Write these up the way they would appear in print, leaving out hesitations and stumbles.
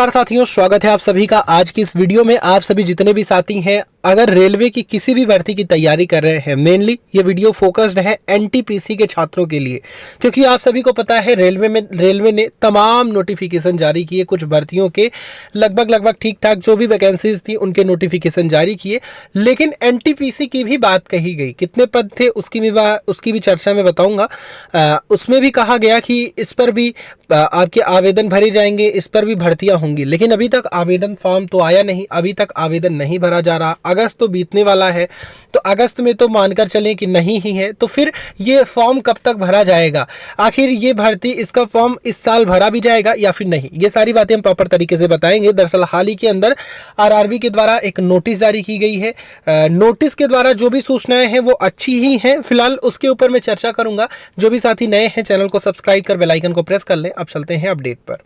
नमस्कार साथियों, स्वागत है आप सभी का आज की इस वीडियो में। आप सभी जितने भी साथी हैं, अगर रेलवे की किसी भी भर्ती की तैयारी कर रहे हैं, मेनली ये वीडियो फोकस्ड है एनटीपीसी के छात्रों के लिए, क्योंकि आप सभी को पता है रेलवे ने तमाम नोटिफिकेशन जारी किए। कुछ भर्तियों के लगभग ठीक ठाक जो भी वैकेंसीज थी उनके नोटिफिकेशन जारी किए, लेकिन एनटीपीसी की भी बात कही गई। कितने पद थे उसकी भी चर्चा मैं बताऊंगा। उसमें भी कहा गया कि इस पर भी आपके आवेदन भरे जाएंगे, इस पर भी भर्तियां होंगी, लेकिन अभी तक आवेदन फॉर्म तो आया नहीं, अभी तक आवेदन नहीं भरा जा रहा। अगस्त तो बीतने वाला है, तो अगस्त में तो मानकर चलें कि नहीं ही है, तो फिर ये फॉर्म कब तक भरा जाएगा? आखिर ये भर्ती, इसका फॉर्म इस साल भरा भी जाएगा या फिर नहीं? ये सारी बातें हम प्रॉपर तरीके से बताएंगे। दरअसल हाल ही के अंदर आरआरबी के द्वारा एक नोटिस जारी की गई है। नोटिस के द्वारा जो भी सूचनाएं हैं वो अच्छी ही हैं। फिलहाल उसके ऊपर मैं चर्चा करूंगा। जो भी साथी नए हैं, चैनल को सब्सक्राइब कर बेल आइकन को प्रेस कर लें। अब चलते हैं अपडेट पर।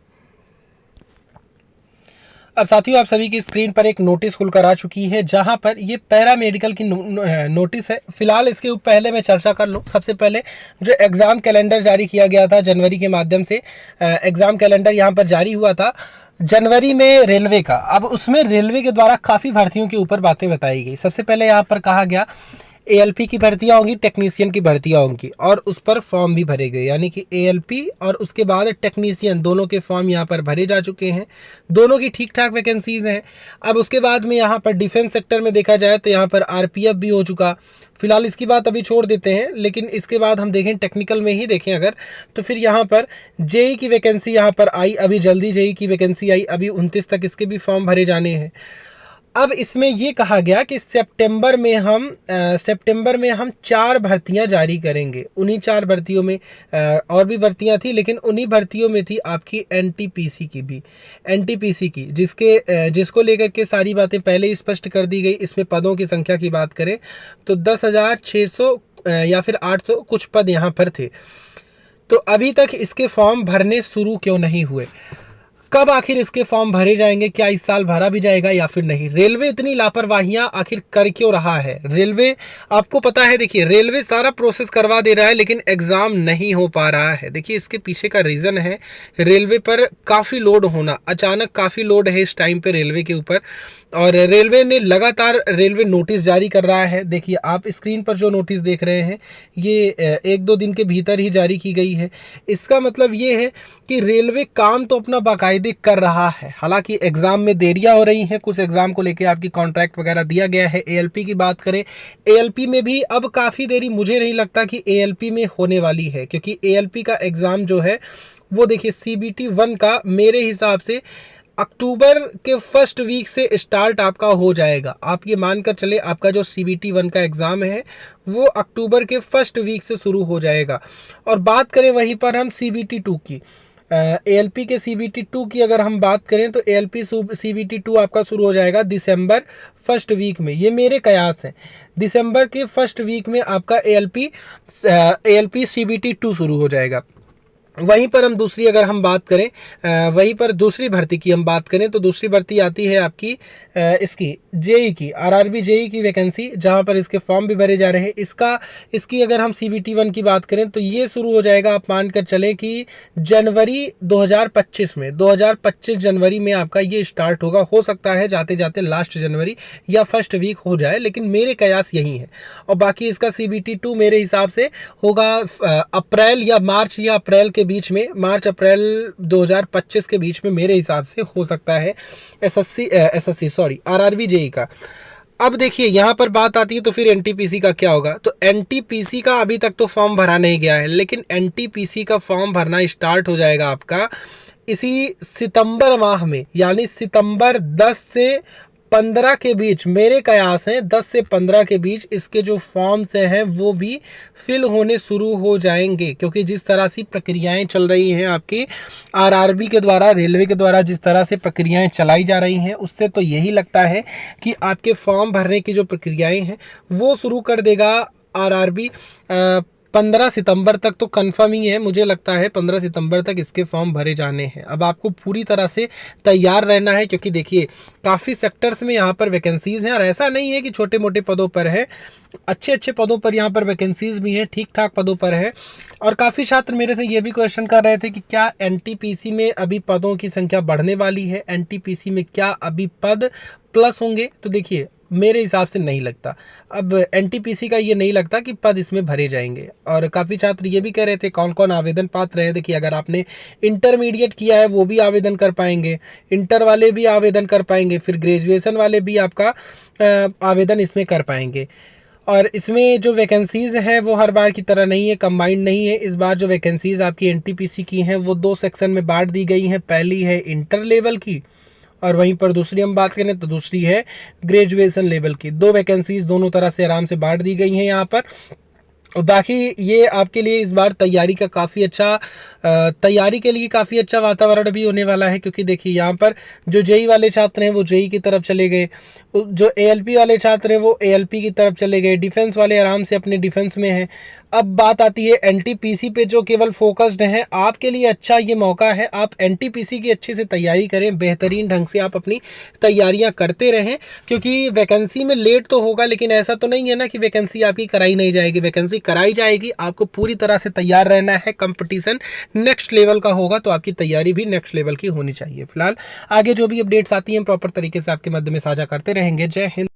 अब साथियों, आप सभी की स्क्रीन पर एक नोटिस खुलकर आ चुकी है, जहां पर ये पैरा मेडिकल की नोटिस है। फिलहाल इसके पहले मैं चर्चा कर लूँ। सबसे पहले जो एग्ज़ाम कैलेंडर जारी किया गया था जनवरी के माध्यम से, एग्ज़ाम कैलेंडर यहाँ पर जारी हुआ था जनवरी में रेलवे का। अब उसमें रेलवे के द्वारा काफ़ी भर्तियों के ऊपर बातें बताई गई। सबसे पहले यहाँ पर कहा गया एएलपी की भर्तियां होंगी, टेक्नीशियन की भर्तियां होंगी, और उस पर फॉर्म भी भरे गए। यानी कि एएलपी और उसके बाद टेक्नीशियन, दोनों के फॉर्म यहाँ पर भरे जा चुके हैं। दोनों की ठीक ठाक वैकेंसीज हैं। अब उसके बाद में यहाँ पर डिफेंस सेक्टर में देखा जाए तो यहाँ पर आरपीएफ भी हो चुका। फिलहाल इसकी बात अभी छोड़ देते हैं, लेकिन इसके बाद हम देखें टेक्निकल में ही देखें अगर, तो फिर यहाँ पर जेई की वैकेंसी यहाँ पर आई, अभी जल्दी जेई की वैकेंसी आई, अभी 29 तक इसके भी फॉर्म भरे जाने हैं। अब इसमें ये कहा गया कि सितंबर में हम 4 भर्तियां जारी करेंगे। उन्हीं 4 भर्तियों में और भी भर्तियां थी, लेकिन उन्हीं भर्तियों में थी आपकी एनटीपीसी की, जिसको लेकर के सारी बातें पहले ही स्पष्ट कर दी गई। इसमें पदों की संख्या की बात करें तो 10,600 या फिर 800 कुछ पद यहाँ पर थे। तो अभी तक इसके फॉर्म भरने शुरू क्यों नहीं हुए? कब आखिर इसके फॉर्म भरे जाएंगे? क्या इस साल भरा भी जाएगा या फिर नहीं? रेलवे इतनी लापरवाहियां आखिर कर क्यों रहा है? रेलवे, आपको पता है, देखिए रेलवे सारा प्रोसेस करवा दे रहा है, लेकिन एग्जाम नहीं हो पा रहा है। देखिए इसके पीछे का रीजन है रेलवे पर काफी लोड होना। अचानक काफी लोड है इस टाइम पे रेलवे के ऊपर, और रेलवे ने लगातार नोटिस जारी कर रहा है। देखिए आप स्क्रीन पर जो नोटिस देख रहे हैं, ये 1-2 दिन के भीतर ही जारी की गई है। इसका मतलब ये है कि रेलवे काम तो अपना बाकायदे कर रहा है। हालांकि एग्जाम में देरियां हो रही हैं, कुछ एग्जाम को लेके आपकी कॉन्ट्रैक्ट वगैरह दिया गया है। एएलपी की बात करें, एएलपी में भी अब काफ़ी देरी मुझे नहीं लगता कि एएलपी में होने वाली है, क्योंकि एएलपी का एग्ज़ाम जो है वो देखिए CBT 1 का मेरे हिसाब से अक्टूबर के फर्स्ट वीक से स्टार्ट आपका हो जाएगा। आप ये मानकर चले, आपका जो CBT 1 का एग्ज़ाम है वो अक्टूबर के फर्स्ट वीक से शुरू हो जाएगा। और बात करें वहीं पर हम CBT 2 की, एएलपी के CBT 2 की अगर हम बात करें तो एएलपी CBT 2 आपका शुरू हो जाएगा दिसंबर फर्स्ट वीक में। ये मेरे कयास हैं, दिसंबर के फर्स्ट वीक में आपका एएलपी CBT 2 शुरू हो जाएगा। वहीं पर हम दूसरी अगर हम बात करें, वहीं पर दूसरी भर्ती की हम बात करें तो दूसरी भर्ती आती है आपकी इसकी जेई की, आरआरबी जेई की वैकेंसी, जहां पर इसके फॉर्म भी भरे जा रहे हैं। इसकी अगर हम CBT 1 की बात करें तो ये शुरू हो जाएगा, आप मानकर चलें कि जनवरी 2025 जनवरी में आपका ये स्टार्ट होगा। हो सकता है जाते जाते लास्ट जनवरी या फर्स्ट वीक हो जाए, लेकिन मेरे कयास यही है। और बाकी इसका CBT 2 मेरे हिसाब से होगा अप्रैल या मार्च या अप्रैल के बीच में, मार्च अप्रैल 2025 के बीच में मेरे हिसाब से हो सकता है आरआरबी जेई का। अब देखिए यहाँ पर बात आती है तो फिर एनटीपीसी का क्या होगा? तो एनटीपीसी का अभी तक तो फॉर्म भरा नहीं गया है, लेकिन एनटीपीसी का फॉर्म भरना स्टार्ट हो जाएगा आपका इसी सितंबर माह में, यानी सितंबर 10 से 15 के बीच मेरे कयास हैं। 10 से 15 के बीच इसके जो फॉर्म्स हैं वो भी फिल होने शुरू हो जाएंगे, क्योंकि जिस तरह से प्रक्रियाएं चल रही हैं आपकी आरआरबी के द्वारा, रेलवे के द्वारा जिस तरह से प्रक्रियाएं चलाई जा रही हैं, उससे तो यही लगता है कि आपके फॉर्म भरने की जो प्रक्रियाएं हैं वो शुरू कर देगा आरआरबी 15 सितंबर तक तो कंफर्म ही है, मुझे लगता है 15 सितंबर तक इसके फॉर्म भरे जाने हैं। अब आपको पूरी तरह से तैयार रहना है, क्योंकि देखिए काफ़ी सेक्टर्स में यहाँ पर वैकेंसीज़ हैं, और ऐसा नहीं है कि छोटे मोटे पदों पर है, अच्छे अच्छे पदों पर यहाँ पर वैकेंसीज़ भी हैं, ठीक ठाक पदों पर है। और काफ़ी छात्र मेरे से ये भी क्वेश्चन कर रहे थे कि क्या एनटीपीसी में अभी पदों की संख्या बढ़ने वाली है, एनटीपीसी में क्या अभी पद प्लस होंगे? तो देखिए मेरे हिसाब से नहीं लगता। अब एनटीपीसी का ये नहीं लगता कि पद इसमें भरे जाएंगे। और काफ़ी छात्र ये भी कह रहे थे कौन कौन आवेदन पात्र है। देखिए अगर आपने इंटरमीडिएट किया है वो भी आवेदन कर पाएंगे, इंटर वाले भी आवेदन कर पाएंगे, फिर ग्रेजुएशन वाले भी आपका आवेदन इसमें कर पाएंगे। और इसमें जो वैकेंसीज़ हैं वो हर बार की तरह नहीं है, कंबाइंड नहीं है। इस बार जो वैकेंसीज़ आपकी एनटीपीसी की हैं वो 2 सेक्शन में बांट दी गई हैं। पहली है इंटर लेवल की, और वहीं पर दूसरी हम बात करें तो दूसरी है ग्रेजुएशन लेवल की। 2 वैकेंसीज़ दोनों तरह से आराम से बांट दी गई हैं यहाँ पर। और बाकी ये आपके लिए इस बार तैयारी का काफ़ी अच्छा तैयारी के लिए काफ़ी अच्छा वातावरण भी होने वाला है, क्योंकि देखिए यहाँ पर जो जेई वाले छात्र हैं वो जेई की तरफ चले गए, जो एएलपी वाले छात्र हैं वो एएलपी की तरफ चले गए, डिफेंस वाले आराम से अपने डिफेंस में हैं। अब बात आती है एनटीपीसी पे जो केवल फोकस्ड हैं, आपके लिए अच्छा ये मौका है, आप एनटीपीसी की अच्छे से तैयारी करें, बेहतरीन ढंग से आप अपनी तैयारियां करते रहें, क्योंकि वैकेंसी में लेट तो होगा लेकिन ऐसा तो नहीं है ना कि वैकेंसी आपकी कराई नहीं जाएगी, वैकेंसी कराई जाएगी। आपको पूरी तरह से तैयार रहना है, कंपटीशन नेक्स्ट लेवल का होगा तो आपकी तैयारी भी नेक्स्ट लेवल की होनी चाहिए। फिलहाल आगे जो भी अपडेट्स आती हैं प्रॉपर तरीके से आपके मध्य में साझा करते रहेंगे। जय हिंद।